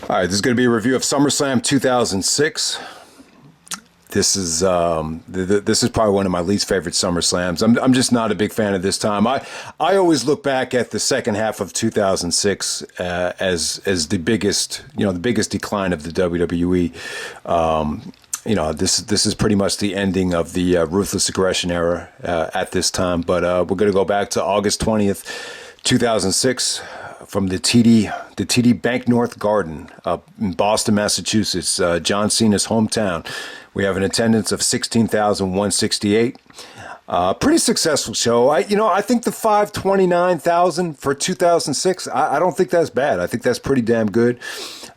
All right, this is going to be a review of SummerSlam 2006. This is probably one of my least favorite SummerSlams. I'm just not a big fan of this time. I always look back at the second half of 2006 as the biggest decline of the WWE. This is pretty much the ending of the ruthless aggression era at this time. But we're going to go back to August 20th, 2006. From the TD Bank North Garden in Boston, Massachusetts, John Cena's hometown. We have an attendance of 16,168. Pretty successful show. I think the 529,000 for 2006. I don't think that's bad. I think that's pretty damn good.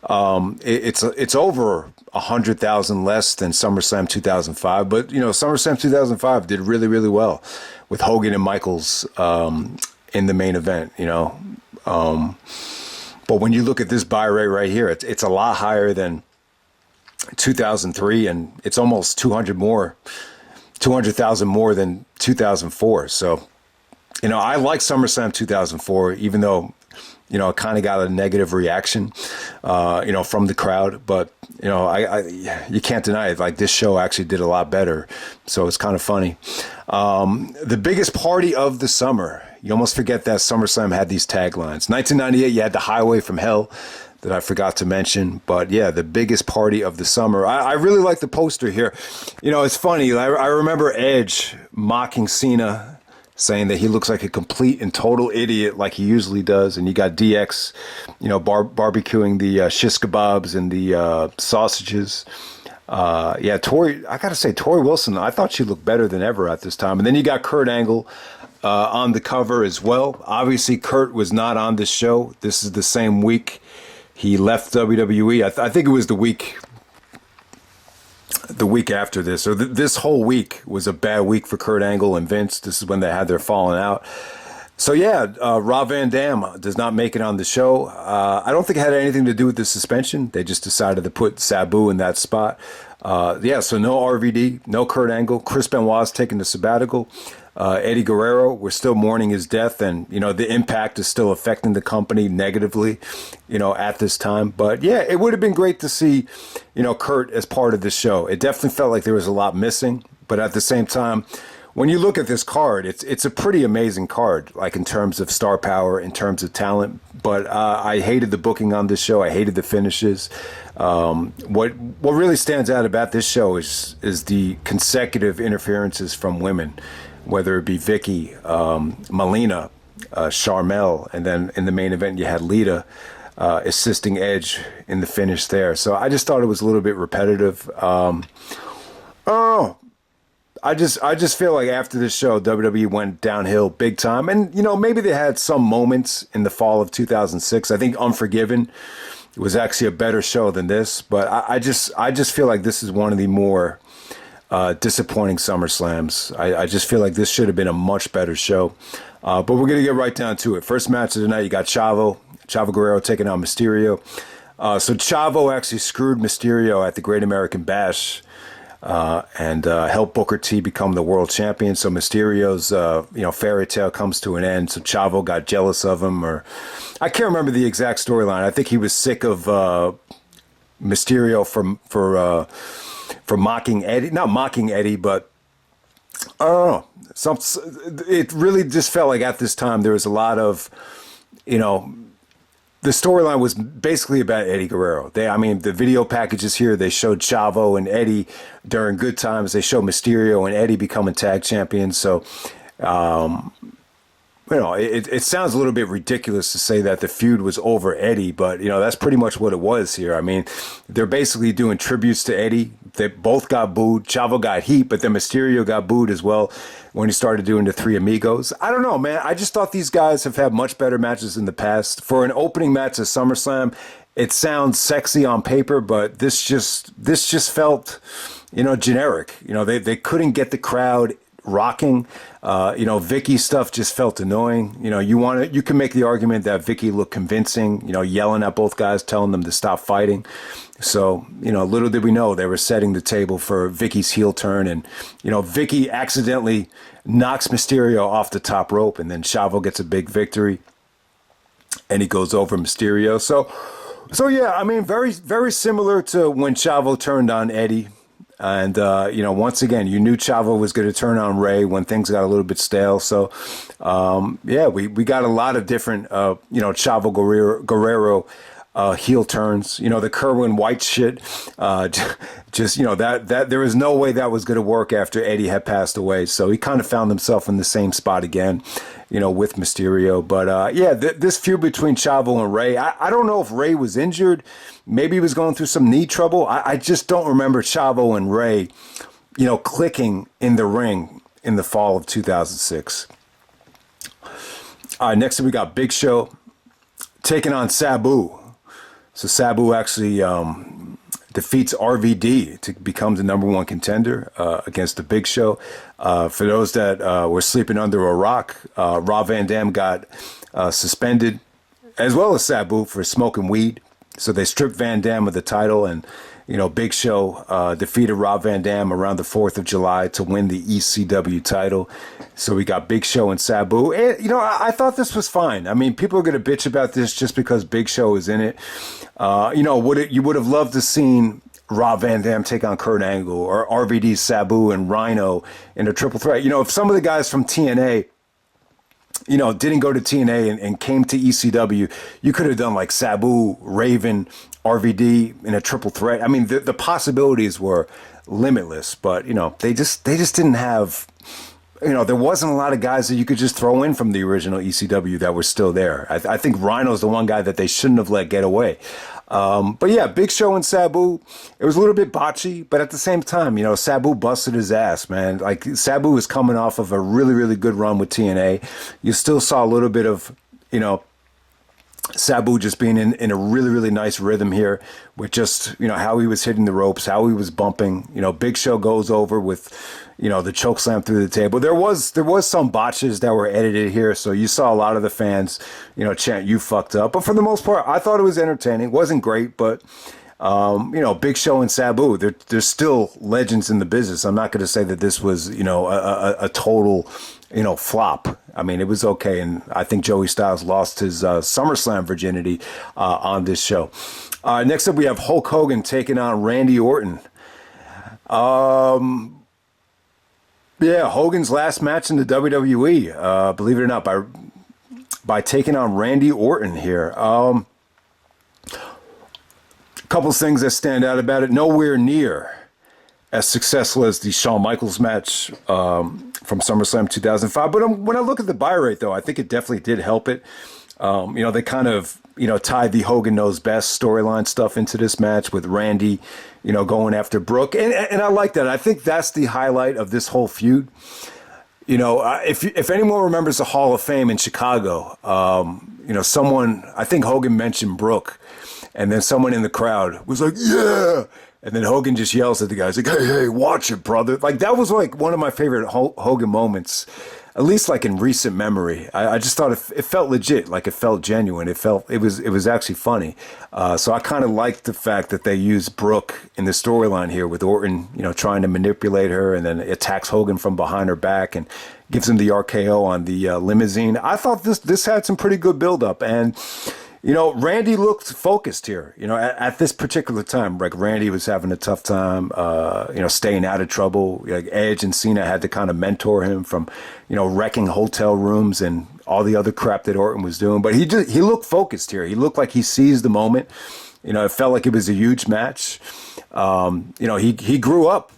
It's over 100,000 less than SummerSlam 2005, but SummerSlam 2005 did really, really well with Hogan and Michaels in the main event. But when you look at this buy rate right here, it's a lot higher than 2003, and it's almost 200,000 more than 2004. So, I like SummerSlam 2004, even though, it kind of got a negative reaction, from the crowd. But, you can't deny it. Like, this show actually did a lot better. So it's kind of funny. The biggest party of the summer. You almost forget that SummerSlam had these taglines. 1998, you had the Highway from Hell that I forgot to mention. But yeah, the biggest party of the summer. I really like the poster here. It's funny. I remember Edge mocking Cena, saying that he looks like a complete and total idiot like he usually does. And you got DX, barbecuing the shish kebabs and the sausages. Tori, I got to say, Tori Wilson, I thought she looked better than ever at this time. And then you got Kurt Angle on the cover as well. Obviously, Kurt was not on this show. This is the same week he left WWE. I think it was the week after this, or this whole week was a bad week for Kurt Angle and Vince. This is when they had their falling out. So yeah, Rob Van Dam does not make it on the show. I don't think it had anything to do with the suspension. They just decided to put Sabu in that spot. So no RVD, no Kurt Angle. Chris Benoit's taking the sabbatical. Eddie Guerrero, we're still mourning his death, and the impact is still affecting the company negatively, at this time. But yeah, it would have been great to see, Kurt as part of this show. It definitely felt like there was a lot missing, but at the same time, when you look at this card, it's a pretty amazing card, like in terms of star power, in terms of talent. But I hated the booking on this show. I hated the finishes. What really stands out about this show is the consecutive interferences from women, whether it be Vicky, Melina, Charmel, and then in the main event you had Lita assisting Edge in the finish there. So I just thought it was a little bit repetitive. I just feel like after this show, WWE went downhill big time. And, maybe they had some moments in the fall of 2006. I think Unforgiven was actually a better show than this. But I just feel like this is one of the more disappointing SummerSlams. I just feel like this should have been a much better show. But we're going to get right down to it. First match of the night, you got Chavo Guerrero taking on Mysterio. So Chavo actually screwed Mysterio at the Great American Bash. And help Booker T become the world champion. So Mysterio's, fairy tale comes to an end. So Chavo got jealous of him, or I can't remember the exact storyline. I think he was sick of Mysterio for mocking Eddie, not mocking Eddie, but I don't know. It really just felt like at this time there was a lot of, the storyline was basically about Eddie Guerrero. The video packages here, they showed Chavo and Eddie during good times. They showed Mysterio and Eddie becoming tag champions. So, it sounds a little bit ridiculous to say that the feud was over Eddie, but, that's pretty much what it was here. They're basically doing tributes to Eddie. They both got booed. Chavo got heat, but then Mysterio got booed as well when he started doing the Three Amigos. I don't know, man. I just thought these guys have had much better matches in the past. For an opening match at SummerSlam, it sounds sexy on paper, but this just felt, generic. They couldn't get the crowd rocking. Vicky stuff just felt annoying. You can make the argument that Vicky looked convincing, yelling at both guys, telling them to stop fighting. So, little did we know they were setting the table for Vicky's heel turn. And, Vicky accidentally knocks Mysterio off the top rope, and then Chavo gets a big victory and he goes over Mysterio. So, So yeah, I mean, very very similar to when Chavo turned on Eddie, and once again, you knew Chavo was going to turn on Ray when things got a little bit stale. So yeah, we got a lot of different Chavo Guerrero heel turns. The Kerwin White shit. Just that there was no way that was going to work after Eddie had passed away. So he kind of found himself in the same spot again, with Mysterio. But yeah, this feud between Chavo and Ray, I don't know if Ray was injured. Maybe he was going through some knee trouble. I just don't remember Chavo and Ray, clicking in the ring in the fall of 2006. All right, next up we got Big Show taking on Sabu. So Sabu actually defeats RVD to become the number one contender against the Big Show. For those that were sleeping under a rock, Rob Van Dam got suspended, as well as Sabu, for smoking weed. So they stripped Van Dam of the title, and Big Show defeated Rob Van Dam around the 4th of July to win the ECW title. So we got Big Show and Sabu. And, I thought this was fine. I mean, people are going to bitch about this just because Big Show is in it. You would have loved to seen Rob Van Dam take on Kurt Angle, or RVD, Sabu, and Rhino in a triple threat. If some of the guys from TNA, didn't go to TNA and came to ECW, you could have done like Sabu, Raven, RVD in a triple threat. I mean, the possibilities were limitless, but they just didn't have. There wasn't a lot of guys that you could just throw in from the original ECW that were still there. I think Rhino's the one guy that they shouldn't have let get away. But yeah, Big Show and Sabu, it was a little bit botchy, but at the same time, Sabu busted his ass, man. Like, Sabu was coming off of a really, really good run with TNA. You still saw a little bit of, Sabu just being in a really, really nice rhythm here with just, how he was hitting the ropes, how he was bumping. Big Show goes over with, the choke slam through the table. There was some botches that were edited here, so you saw a lot of the fans, chant, "You fucked up." But for the most part, I thought it was entertaining. It wasn't great, but Big Show and Sabu, they're still legends in the business. I'm not going to say that this was, a total, flop. I mean, it was okay, and I think Joey Styles lost his SummerSlam virginity on this show. Next up, we have Hulk Hogan taking on Randy Orton. Yeah, Hogan's last match in the WWE, believe it or not, by taking on Randy Orton here. Couple things that stand out about it. Nowhere near as successful as the Shawn Michaels match from SummerSlam 2005. But when I look at the buy rate, though, I think it definitely did help it. They kind of, tied the Hogan Knows Best storyline stuff into this match with Randy, going after Brooke. And I like that. I think that's the highlight of this whole feud. If anyone remembers the Hall of Fame in Chicago, someone, I think Hogan mentioned Brooke, and then someone in the crowd was like, "Yeah." And then Hogan just yells at the guys like, hey, watch it, brother. Like, that was like one of my favorite Hogan moments, at least like in recent memory. I just thought it felt legit, like it felt genuine. It was actually funny. So I kind of liked the fact that they used Brooke in the storyline here with Orton, trying to manipulate her, and then attacks Hogan from behind her back and gives him the RKO on the limousine. I thought this had some pretty good buildup, and Randy looked focused here, at this particular time. Like, Randy was having a tough time, staying out of trouble. Like, Edge and Cena had to kind of mentor him from, wrecking hotel rooms and all the other crap that Orton was doing. But he looked focused here. He looked like he seized the moment. It felt like it was a huge match. He grew up.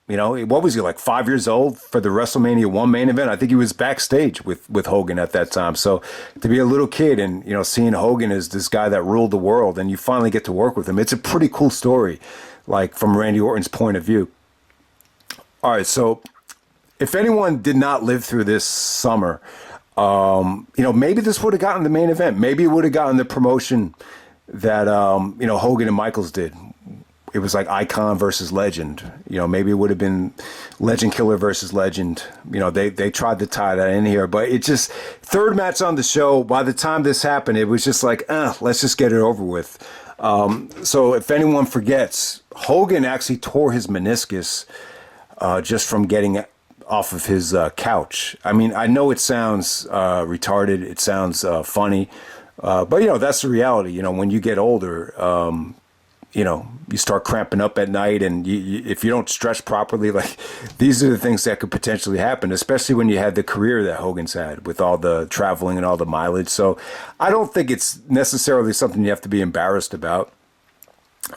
What was he, like 5 years old for the WrestleMania 1 main event? I think he was backstage with Hogan at that time. So to be a little kid and, seeing Hogan as this guy that ruled the world, and you finally get to work with him, it's a pretty cool story, like from Randy Orton's point of view. All right, so if anyone did not live through this summer, maybe this would have gotten the main event. Maybe it would have gotten the promotion that, Hogan and Michaels did. It was like Icon versus Legend. Maybe it would have been Legend Killer versus Legend. They tried to tie that in here, but it just, third match on the show, by the time this happened, it was just like, let's just get it over with. So if anyone forgets, Hogan actually tore his meniscus just from getting off of his couch. I mean, I know it sounds retarded. It sounds funny. But that's the reality. When you get older, you start cramping up at night, and if you don't stretch properly, like these are the things that could potentially happen, especially when you had the career that Hogan's had with all the traveling and all the mileage. So I don't think it's necessarily something you have to be embarrassed about.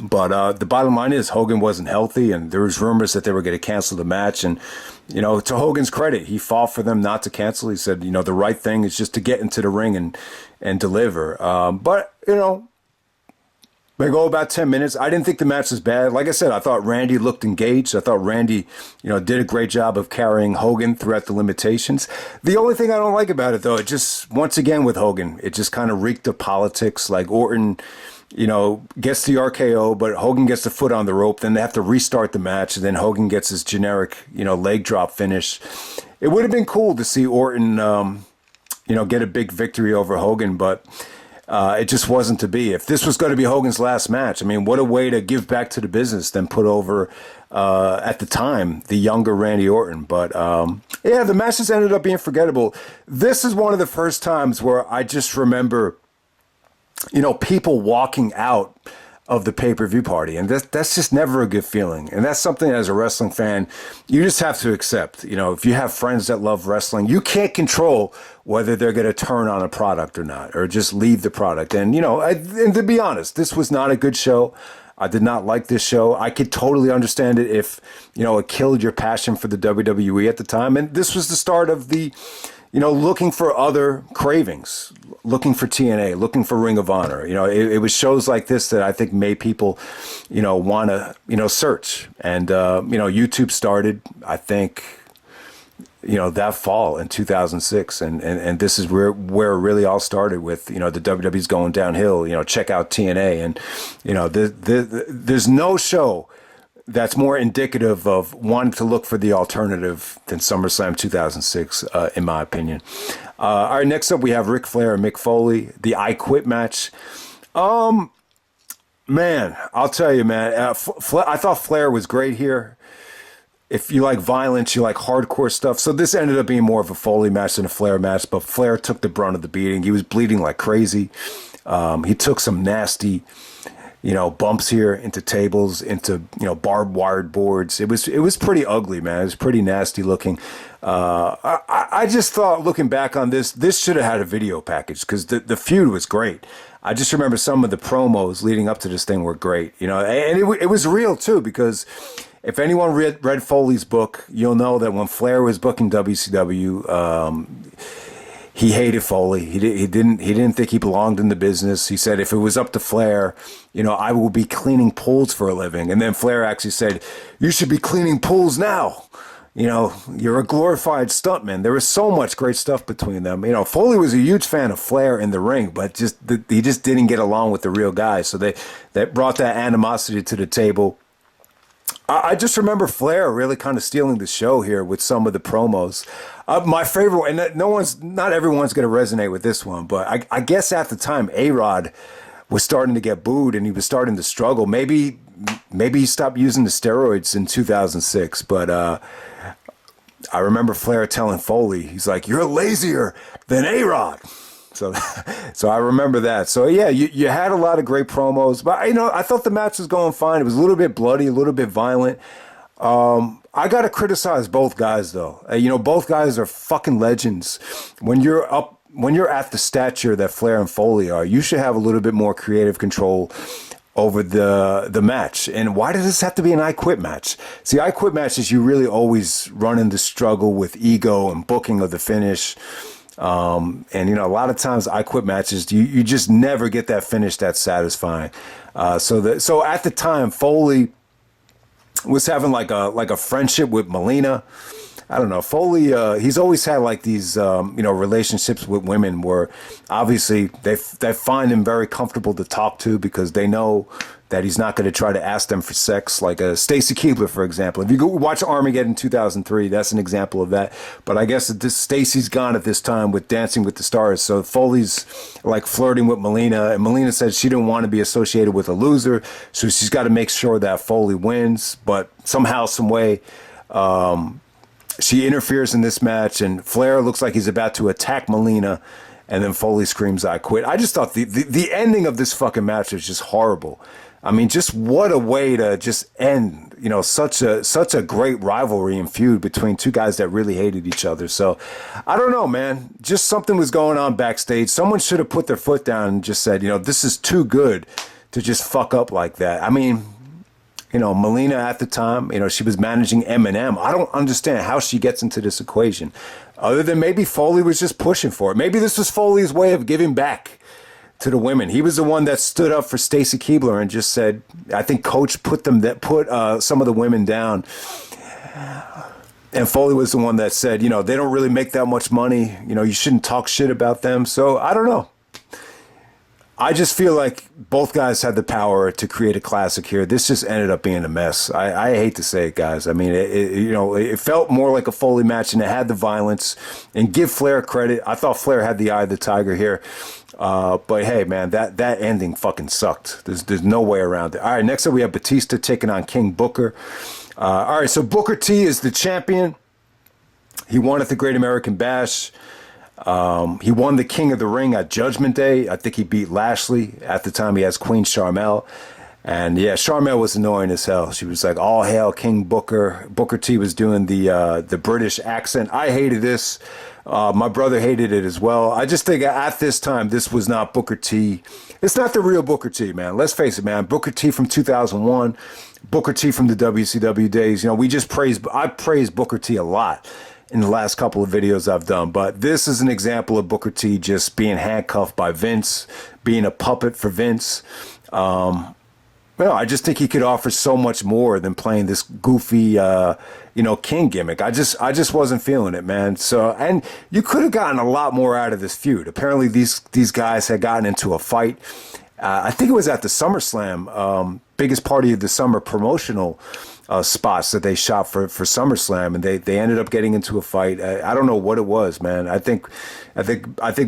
But the bottom line is Hogan wasn't healthy, and there was rumors that they were going to cancel the match. And, to Hogan's credit, he fought for them not to cancel. He said, the right thing is just to get into the ring and deliver. But they go about 10 minutes. I didn't think the match was bad. Like I said, I thought Randy looked engaged. I thought Randy, did a great job of carrying Hogan throughout the limitations. The only thing I don't like about it, though, it just, once again with Hogan, it just kind of reeked of politics. Like Orton, gets the RKO, but Hogan gets the foot on the rope. Then they have to restart the match. And then Hogan gets his generic, leg drop finish. It would have been cool to see Orton, get a big victory over Hogan, but it just wasn't to be. If this was going to be Hogan's last match, I mean, what a way to give back to the business than put over, at the time, the younger Randy Orton. But, the matches ended up being forgettable. This is one of the first times where I just remember people walking out of the pay-per-view party. And that's just never a good feeling. And that's something as a wrestling fan, you just have to accept. If you have friends that love wrestling, you can't control whether they're going to turn on a product or not, or just leave the product. And, and to be honest, this was not a good show. I did not like this show. I could totally understand it if, it killed your passion for the WWE at the time. And this was the start of the, looking for other cravings, looking for TNA, looking for Ring of Honor. It was shows like this that I think made people, want to, search. And, YouTube started, I think, that fall in 2006. And this is where it really all started with, the WWE's going downhill. Check out TNA. And, there's no show that's more indicative of wanting to look for the alternative than SummerSlam 2006, in my opinion. All right, next up we have Ric Flair and Mick Foley, the I Quit match. Man, I'll tell you, man, I thought Flair was great here. If you like violence, you like hardcore stuff. So this ended up being more of a Foley match than a Flair match, but Flair took the brunt of the beating. He was bleeding like crazy. He took some nasty bumps here into tables, into, barbed wired boards. It was pretty ugly, man. It was pretty nasty looking. I just thought, looking back on this should have had a video package because the feud was great. I just remember some of the promos leading up to this thing were great, and it was real too, because if anyone read Foley's book, you'll know that when Flair was booking WCW, he hated Foley. He didn't think he belonged in the business. He said, if it was up to Flair, I will be cleaning pools for a living. And then Flair actually said, you should be cleaning pools now. You're a glorified stuntman. There was so much great stuff between them. Foley was a huge fan of Flair in the ring, but he just didn't get along with the real guy. So they brought that animosity to the table. I just remember Flair really kind of stealing the show here with some of the promos. My favorite, and not everyone's going to resonate with this one, but I guess at the time, A-Rod was starting to get booed and he was starting to struggle. Maybe he stopped using the steroids in 2006, but I remember Flair telling Foley, he's like, you're lazier than A-Rod. So I remember that. So yeah, you had a lot of great promos, but I thought the match was going fine. It was a little bit bloody, a little bit violent. I got to criticize both guys though. Both guys are fucking legends. When you're at the stature that Flair and Foley are, you should have a little bit more creative control over the match. And why does this have to be an I Quit match? See, I Quit matches, you really always run into struggle with ego and booking of the finish. And a lot of times I Quit matches, you just never get that finish that's satisfying. So at the time, Foley was having like a friendship with Melina. I don't know. Foley, he's always had like these, relationships with women where obviously they find him very comfortable to talk to because they know that he's not going to try to ask them for sex. Like Stacy Keibler, for example. If you go watch Armageddon 2003, that's an example of that. But I guess Stacy's gone at this time with Dancing with the Stars. So Foley's like flirting with Melina, and Melina said she didn't want to be associated with a loser. So she's got to make sure that Foley wins. But somehow, some way, she interferes in this match, and Flair looks like he's about to attack Melina. and then Foley screams, "I quit." I just thought the ending of this fucking match was just horrible. I mean, just what a way to just end, such a great rivalry and feud between two guys that really hated each other. So, I don't know, man. Just something was going on backstage. Someone should have put their foot down and just said, this is too good to just fuck up like that. I mean, Melina at the time, she was managing Eminem. I don't understand how she gets into this equation, other than maybe Foley was just pushing for it. Maybe this was Foley's way of giving back to the women. He was the one that stood up for Stacy Keibler and just said, I think Coach put some of the women down. And Foley was the one that said, they don't really make that much money. You shouldn't talk shit about them. So I don't know. I just feel like both guys had the power to create a classic here. This just ended up being a mess. I hate to say it, guys. I mean, it felt more like a Foley match, and it had the violence. And give Flair credit. I thought Flair had the eye of the tiger here. But hey, man, that ending fucking sucked. There's no way around it. All right, next up we have Batista taking on King Booker. All right, so Booker T is the champion. He won at the Great American Bash. He won the King of the Ring at Judgment Day. I think he beat Lashley. At the time, he has Queen Sharmell. And yeah, Sharmell was annoying as hell. She was like, "All hail King Booker." Booker T was doing the British accent. I hated this. My brother hated it as well. I just think at this time, this was not Booker T. It's not the real Booker T, man. Let's face it, man. Booker T from 2001, Booker T from the WCW days. I praised Booker T a lot in the last couple of videos I've done. But this is an example of Booker T just being handcuffed by Vince, being a puppet for Vince. I just think he could offer so much more than playing this goofy, King gimmick. I just wasn't feeling it, man. So, and you could have gotten a lot more out of this feud. Apparently, these guys had gotten into a fight. I think it was at the SummerSlam, biggest party of the summer promotional spots that they shot for SummerSlam, and they ended up getting into a fight. I don't know what it was, man. I think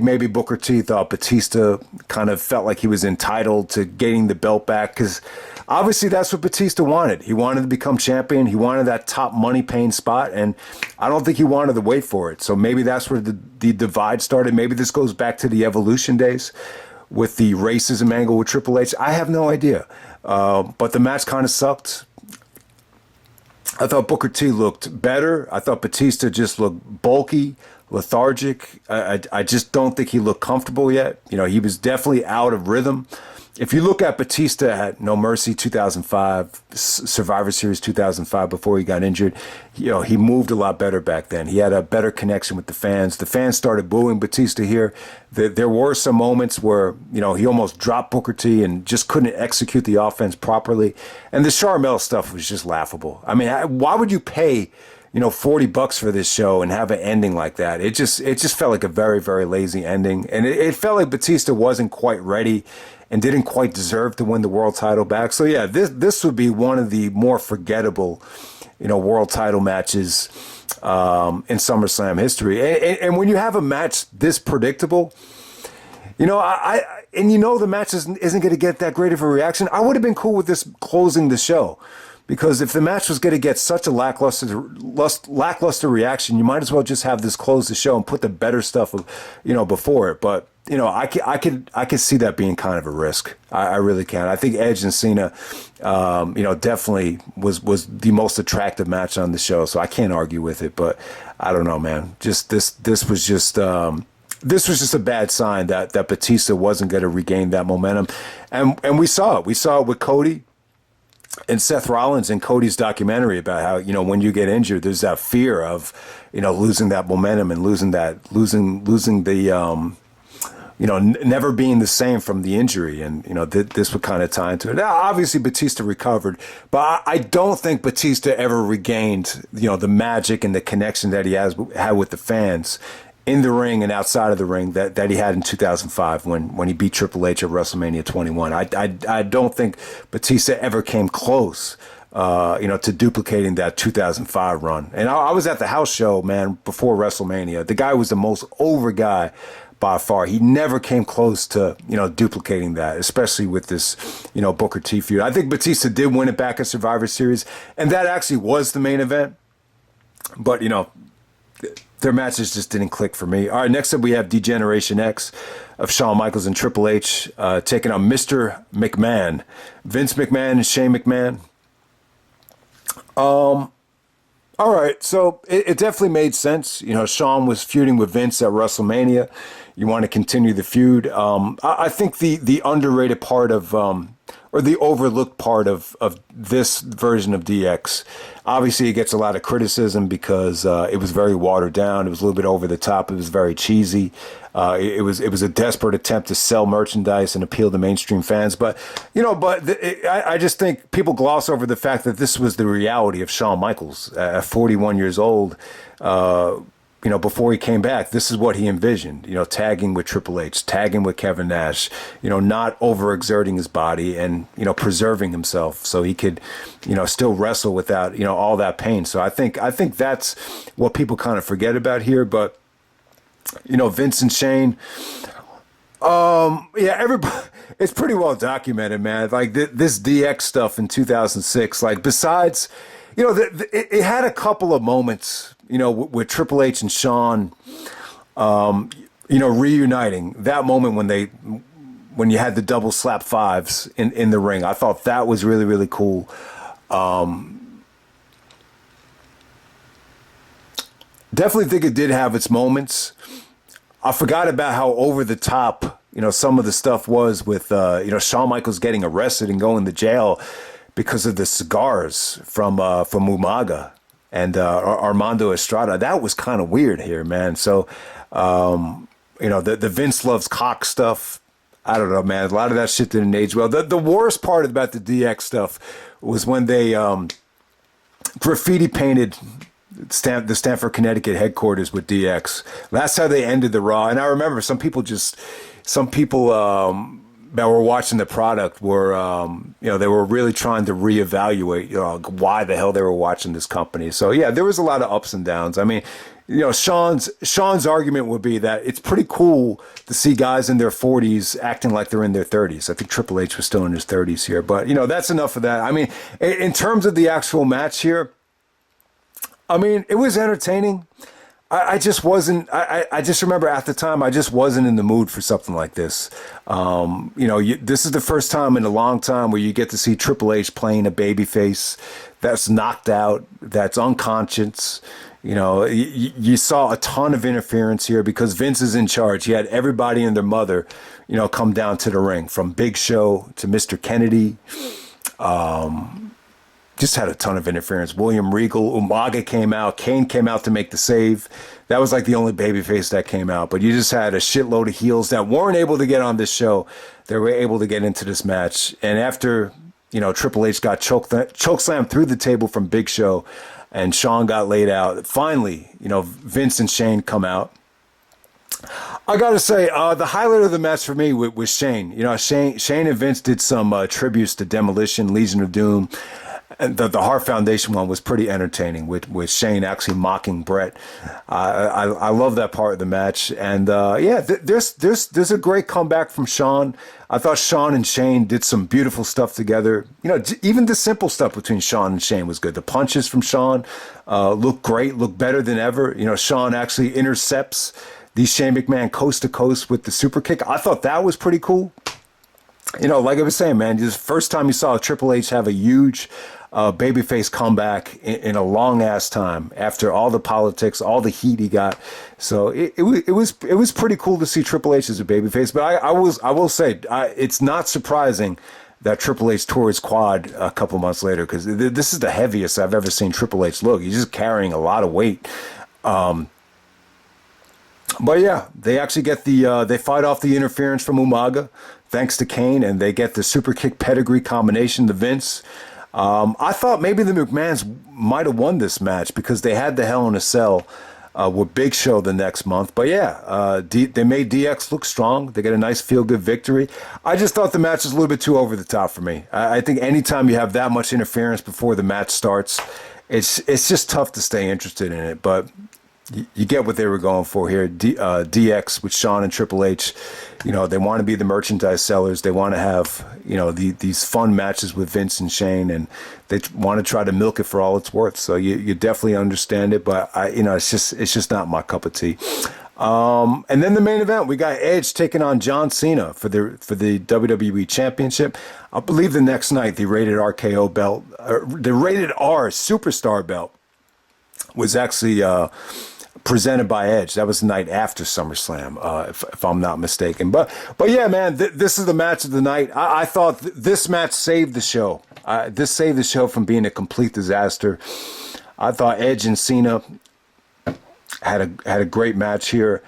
maybe Booker T thought Batista kind of felt like he was entitled to getting the belt back, because obviously that's what Batista wanted. He wanted to become champion. He wanted that top money paying spot, and I don't think he wanted to wait for it. So maybe that's where the divide started. Maybe this goes back to the Evolution days with the racism angle with Triple H. I have no idea. But the match kind of sucked. I thought Booker T looked better. I thought Batista just looked bulky, lethargic. I just don't think he looked comfortable yet. He was definitely out of rhythm. If you look at Batista at No Mercy 2005, Survivor Series 2005, before he got injured, he moved a lot better back then. He had a better connection with the fans. The fans started booing Batista here. There were some moments where, he almost dropped Booker T and just couldn't execute the offense properly. And the Sharmell stuff was just laughable. I mean, why would you pay $40 for this show and have an ending like that? It just felt like a very, very lazy ending. And it felt like Batista wasn't quite ready and didn't quite deserve to win the world title back. So yeah, this would be one of the more forgettable, world title matches in SummerSlam history. And when you have a match this predictable, the match isn't going to get that great of a reaction. I would have been cool with this closing the show. Because if the match was going to get such a lackluster reaction, you might as well just have this close the show and put the better stuff, before it. But I could see that being kind of a risk. I really can. I think Edge and Cena, definitely was the most attractive match on the show. So I can't argue with it. But I don't know, man. Just this was just a bad sign that Batista wasn't going to regain that momentum, and we saw it. We saw it with Cody and Seth Rollins in Cody's documentary about how, when you get injured, there's that fear of, losing that momentum and losing the, never being the same from the injury. And, this would kind of tie into it. Now, obviously, Batista recovered, but I don't think Batista ever regained, the magic and the connection that he had with the fans in the ring and outside of the ring that he had in 2005 when he beat Triple H at WrestleMania 21. I don't think Batista ever came close, to duplicating that 2005 run. And I was at the house show, man, before WrestleMania. The guy was the most over guy by far. He never came close to, duplicating that, especially with this, Booker T feud. I think Batista did win it back at Survivor Series, and that actually was the main event. But, their matches just didn't click for me. All right, next up we have Degeneration X of Shawn Michaels and Triple H taking on Mr. McMahon, Vince McMahon and Shane McMahon. All right, so it definitely made sense. You know, Shawn was feuding with Vince at WrestleMania. You want to continue the feud. I think the underrated part of, or the overlooked part of this version of DX, obviously it gets a lot of criticism because it was very watered down. It was a little bit over the top. It was very cheesy. It was a desperate attempt to sell merchandise and appeal to mainstream fans. But, you know, I just think people gloss over the fact that this was the reality of Shawn Michaels at 41 years old. You know, before he came back, this is what he envisioned, you know, tagging with Triple H, tagging with Kevin Nash, you know, not overexerting his body and, you know, preserving himself so he could, you know, still wrestle without, you know, all that pain. So I think that's what people kind of forget about here. But, you know, Vince and Shane, yeah, everybody, it's pretty well documented, man. Like this DX stuff in 2006, like besides, you know, it had a couple of moments, you know, with Triple H and Shawn, you know, reuniting. That moment when you had the double slap fives in the ring, I thought that was really, really cool. Definitely think it did have its moments. I forgot about how over the top, you know, some of the stuff was with, you know, Shawn Michaels getting arrested and going to jail because of the cigars from Umaga and Armando Estrada. That was kind of weird here, man. So, you know, the Vince loves cock stuff, I don't know, man. A lot of that shit didn't age well. The worst part about the DX stuff was when they graffiti painted the Stamford, Connecticut headquarters with DX. That's how they ended the Raw. And I remember some people that were watching the product were, you know, they were really trying to reevaluate, you know, why the hell they were watching this company. So yeah, there was a lot of ups and downs. I mean, you know, Shawn's argument would be that it's pretty cool to see guys in their 40s acting like they're in their 30s. I think Triple H was still in his 30s here, but you know, that's enough of that. I mean, in terms of the actual match here, I mean, it was entertaining. I just wasn't, I just remember at the time, I just wasn't in the mood for something like this. You know, this is the first time in a long time where you get to see Triple H playing a babyface that's knocked out, that's unconscious. You know, you saw a ton of interference here because Vince is in charge. He had everybody and their mother, you know, come down to the ring, from Big Show to Mr. Kennedy. Just had a ton of interference. William Regal, Umaga came out. Kane came out to make the save. That was like the only babyface that came out. But you just had a shitload of heels that weren't able to get on this show. They were able to get into this match. And after, you know, Triple H got chokeslammed through the table from Big Show and Shawn got laid out, finally, you know, Vince and Shane come out. I got to say, the highlight of the match for me was Shane. You know, Shane and Vince did some tributes to Demolition, Legion of Doom. And the Hart Foundation one was pretty entertaining with Shane actually mocking Brett. I love that part of the match. And yeah, there's a great comeback from Shawn. I thought Shawn and Shane did some beautiful stuff together. You know, even the simple stuff between Shawn and Shane was good. The punches from Shawn look great, look better than ever. You know, Shawn actually intercepts the Shane McMahon coast to coast with the super kick. I thought that was pretty cool. You know, like I was saying, man, this first time you saw Triple H have a huge babyface comeback in a long ass time after all the politics, all the heat he got. So it was pretty cool to see Triple H as a babyface. But I will say it's not surprising that Triple H tore his quad a couple months later, because this is the heaviest I've ever seen Triple H look. He's just carrying a lot of weight. But yeah, they actually get they fight off the interference from Umaga, thanks to Kane, and they get the super kick pedigree combination to Vince. I thought maybe the McMahons might have won this match because they had the Hell in a Cell with Big Show the next month. But yeah, they made DX look strong. They get a nice feel-good victory. I just thought the match was a little bit too over the top for me. I think anytime you have that much interference before the match starts, it's just tough to stay interested in it. But You get what they were going for here. DX with Shawn and Triple H, they want to be the merchandise sellers. They want to have, these fun matches with Vince and Shane, and they want to try to milk it for all it's worth. So you definitely understand it, but it's just not my cup of tea. And then the main event, we got Edge taking on John Cena for the WWE Championship. I believe the next night, the Rated RKO belt, the Rated R Superstar belt, was actually presented by Edge. That was the night after SummerSlam, if I'm not mistaken. But yeah, man, this is the match of the night. I thought this match saved the show. This saved the show from being a complete disaster. I thought Edge and Cena had a great match here.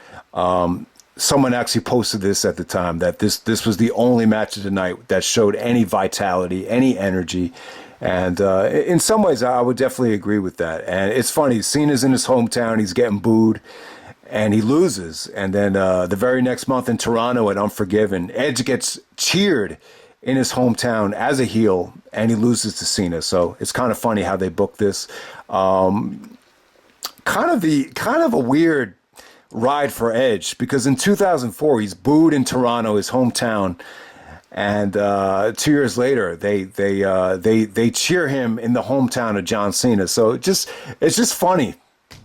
Someone actually posted this at the time, that this was the only match of the night that showed any vitality, any energy. And in some ways, I would definitely agree with that. And it's funny, Cena's in his hometown, he's getting booed, and he loses. And then the very next month in Toronto at Unforgiven, Edge gets cheered in his hometown as a heel, and he loses to Cena. So it's kind of funny how they booked this. Kind of a weird ride for Edge, because in 2004 he's booed in Toronto, his hometown, and 2 years later they cheer him in the hometown of John Cena. So it's just funny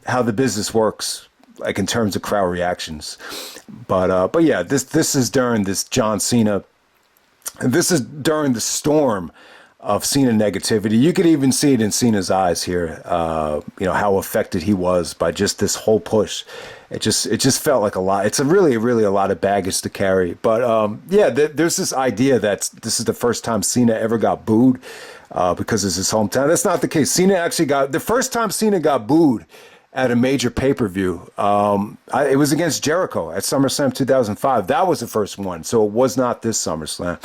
how the business works, like in terms of crowd reactions. But yeah, this is during this John Cena. This is during the storm of Cena negativity. You could even see it in Cena's eyes here, how affected he was by just this whole push. It just felt like a lot. It's really a lot of baggage to carry. But there's this idea that this is the first time Cena ever got booed because it's his hometown. That's not the case. Cena actually the first time Cena got booed at a major pay-per-view. It was against Jericho at SummerSlam 2005. That was the first one, so it was not this SummerSlam.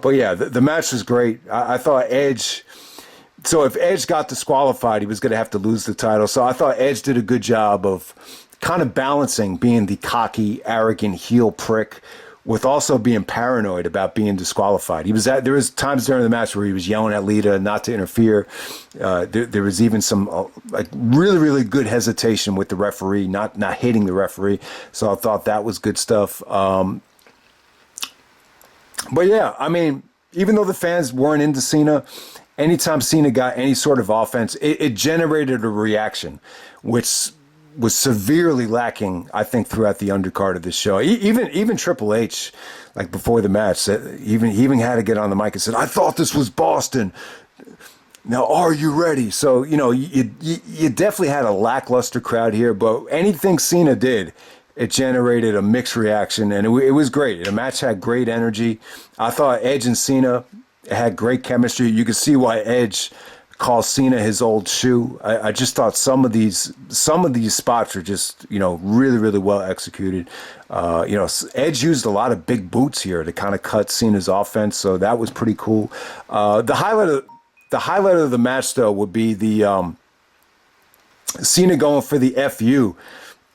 But yeah, the match was great. I thought Edge... So if Edge got disqualified, he was going to have to lose the title. So I thought Edge did a good job of kind of balancing being the cocky, arrogant heel prick with also being paranoid about being disqualified. There was times during the match where he was yelling at Lita not to interfere. There was even some really, really good hesitation with the referee, not hitting the referee. So I thought that was good stuff. But yeah, I mean, even though the fans weren't into Cena, anytime Cena got any sort of offense, it generated a reaction, which was severely lacking, I think, throughout the undercard of this show. Even Triple H, like before the match, he even had to get on the mic and said, "I thought this was Boston. Now, are you ready?" So, you definitely had a lackluster crowd here, but anything Cena did, it generated a mixed reaction, and it was great. The match had great energy. I thought Edge and Cena had great chemistry. You could see why Edge calls Cena his old shoe. I just thought some of these spots are just, really, really well executed. Edge used a lot of big boots here to kind of cut Cena's offense, so that was pretty cool. The highlight of the match, though, would be the Cena going for the FU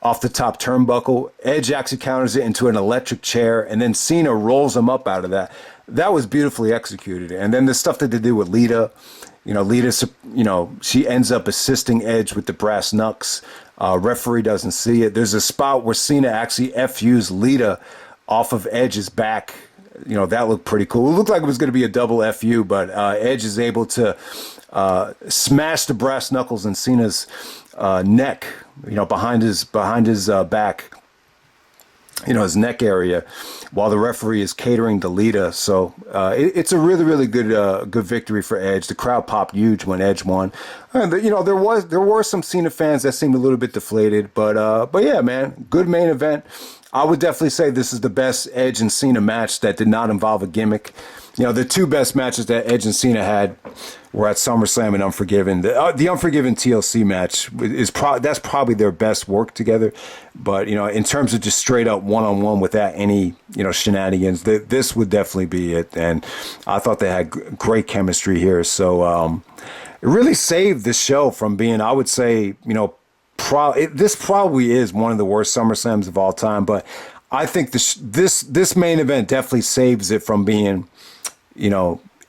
off the top turnbuckle. Edge actually counters it into an electric chair, and then Cena rolls him up out of that. That was beautifully executed. And then the stuff that they did with Lita, Lita, she ends up assisting Edge with the brass knucks. Referee doesn't see it. There's a spot where Cena actually FUs Lita off of Edge's back. That looked pretty cool. It looked like it was going to be a double FU, but Edge is able to smash the brass knuckles in Cena's neck, behind his back, his neck area, while the referee is catering to Lita. So it's a really, really good victory for Edge. The crowd popped huge when Edge won. And, there were some Cena fans that seemed a little bit deflated, but yeah, man, good main event. I would definitely say this is the best Edge and Cena match that did not involve a gimmick. The two best matches that Edge and Cena had were at SummerSlam and Unforgiven. The Unforgiven TLC match that's probably their best work together. But in terms of just straight up one-on-one without any shenanigans, this would definitely be it. And I thought they had great chemistry here. So it really saved the show from being, I would say, this probably is one of the worst SummerSlams of all time. But I think this main event definitely saves it from being,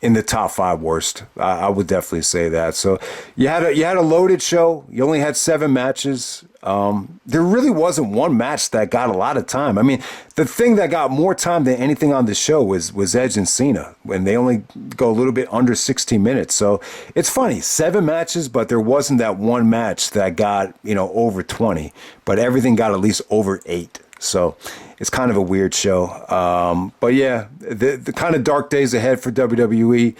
in the top 5 worst. I would definitely say that. So you had a loaded show. You only had 7 matches. there really wasn't one match that got a lot of time. I mean, the thing that got more time than anything on the show was Edge and Cena, when they only go a little bit under 16 minutes. So it's funny, 7 matches, but there wasn't that one match that got, over 20, but everything got at least over 8. So it's kind of a weird show. But yeah, the kind of dark days ahead for WWE.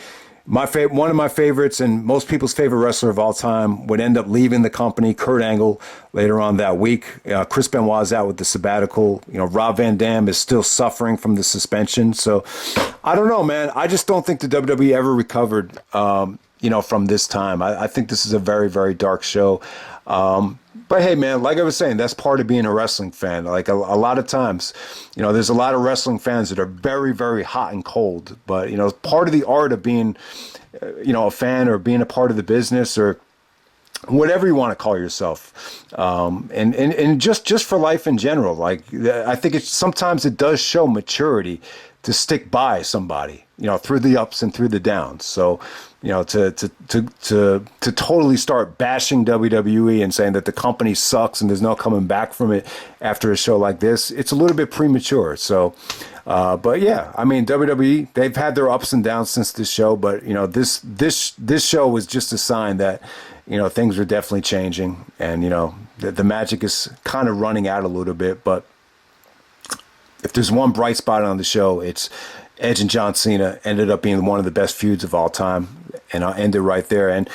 One of my favorites and most people's favorite wrestler of all time would end up leaving the company, Kurt Angle, later on that week. Chris Benoit's out with the sabbatical. Rob Van Dam is still suffering from the suspension. So I don't know, man. I just don't think the WWE ever recovered, from this time. I think this is a very, very dark show. But hey, man, like I was saying, that's part of being a wrestling fan. Like a lot of times, there's a lot of wrestling fans that are very, very hot and cold. But, part of the art of being, a fan or being a part of the business or whatever you want to call yourself. And just for life in general, like I think sometimes it does show maturity to stick by somebody, through the ups and through the downs. So, to totally start bashing WWE and saying that the company sucks and there's no coming back from it after a show like this, it's a little bit premature. So, but yeah, I mean, WWE, they've had their ups and downs since this show, but this show was just a sign that, things were definitely changing, and the magic is kind of running out a little bit. But if there's one bright spot on the show, it's Edge and John Cena ended up being one of the best feuds of all time. And I'll end it right there. And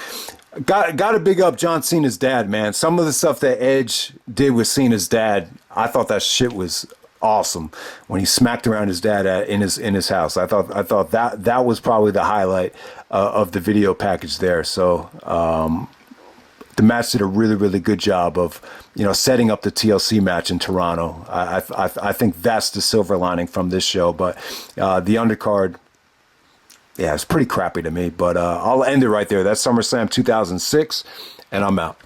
got to big up John Cena's dad, man. Some of the stuff that Edge did with Cena's dad, I thought that shit was awesome. When he smacked around his dad in his house, I thought that was probably the highlight of the video package there. So the match did a really, really good job of, setting up the TLC match in Toronto. I think that's the silver lining from this show. But the undercard, yeah, it's pretty crappy to me. But I'll end it right there. That's SummerSlam 2006, and I'm out.